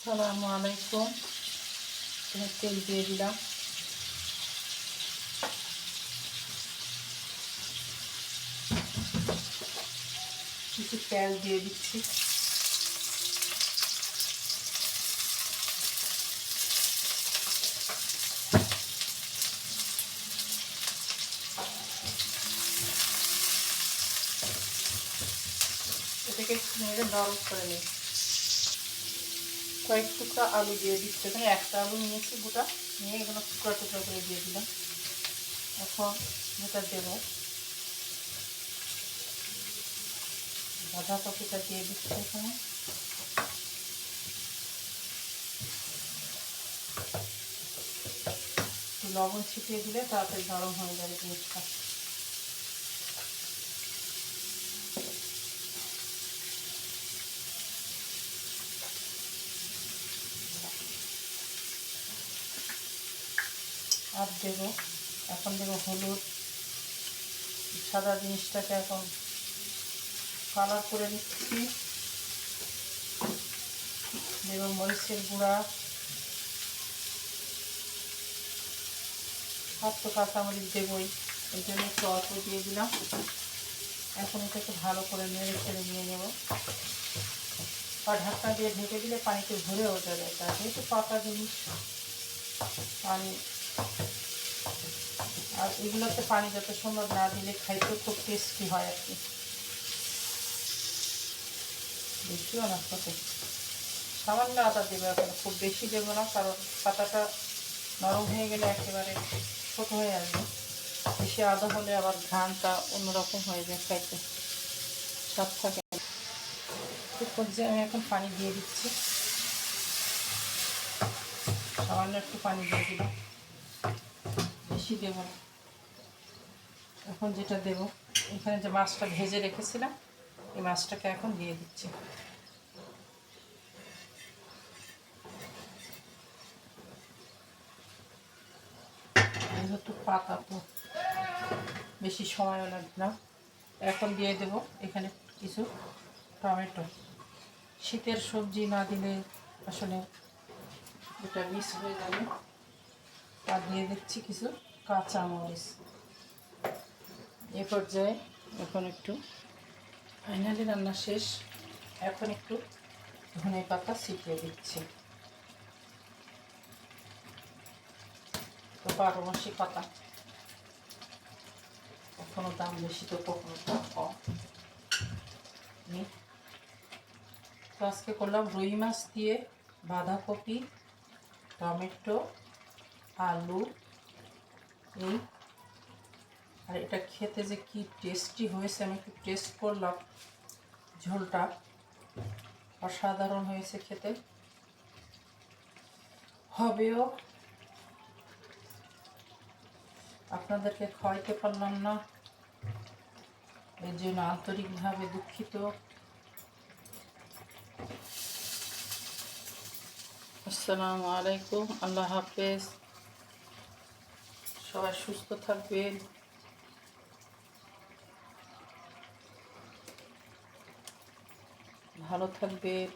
আসসালামু আলাইকুম। এখানে তেল দিয়ে দিলাম, কিছু পেঁয়াজ দিয়ে দিচ্ছি, এটাকে একটু নেড়ে নরম করে নিই। কয়েক টুকরা আলু দিয়ে দিচ্ছি, এখানে একটা আলু নিয়েছি গোটা, নিয়ে এগুলো টুকরা টুকরা করে দিয়ে দিলাম। এখন যেটা দেবো বাঁধাকপিটা দিয়ে দিচ্ছি, এখানে লবণ ছিটিয়ে দিলে তাড়াতাড়ি নরম হয়ে যাবে জিনিসটা। আর দেবো, এখন দেবো হলুদ, সাদা জিনিসটাকে এখন কালার করে নিচ্ছি। দেবো মরিচের গুঁড়া, আর তো কাঁচামরিচ দেবই, এই জন্য একটু অল্প দিয়ে দিলাম। এখন এটাকে ভালো করে নেড়ে ছেড়ে নিয়ে নেব। আর ঢাকনা দিয়ে ঢেকে দিলে পানিতে ভরেও যাবে, এটা যেহেতু পাতা জিনিস পানি, আর এগুলোতে পানি যত সম্ভব না দিলে খাইতেও খুব টেস্টি হয় আর কি। বেশিও না, সাথে সামান্য আদা দেবো, এখন খুব বেশি দেবো না, কারণ পাতাটা নরম হয়ে গেলে একেবারে ছোটো হয়ে আসবে। বেশি আদা হলে আবার ঘ্রাণটা অন্যরকম হয়ে যায়, খাইতে স্বাদ থাকে। খুব পর্যায়ে আমি এখন পানি দিয়ে দিচ্ছি, সামান্য একটু পানি দিয়ে দিলাম, বেশি দেবো না। এখন যেটা দেবো, এখানে যে মাছটা ভেজে রেখেছিলাম এই মাছটাকে এখন দিয়ে দিচ্ছি। যেহেতু পাতা তো বেশি সময়ও লাগবে না। এখন দিয়ে দেব এখানে কিছু টমেটো। শীতের সবজি না দিলে আসলে এটা মিস হয়ে যাবে। আর দিয়ে দিচ্ছি কিছু কাঁচামরিচ। এ পর্যায়ে এখন একটু ফাইনালি রান্না শেষ, এখন একটু ধনে পাতা ছিটিয়ে দিচ্ছি। তো 12 মাসি পাতা, কখনো দাম বেশি তো কখনো দাম কম। তো আজকে করলাম রুই মাছ দিয়ে বাঁধাকপি, টমেটো, আলু, এই। আর এটা খেতে যে কি টেস্টি হয়েছে, আমি একটু টেস্ট করলাম, ঝোলটা অসাধারণ হয়েছে খেতে, হবেও। আপনাদেরকে খাওয়াইতে পারলাম না, এর জন্য আন্তরিকভাবে দুঃখিত। আসসালামু আলাইকুম, আল্লাহ হাফেজ। সবাই সুস্থ থাকবেন, ভালো থাকবেন।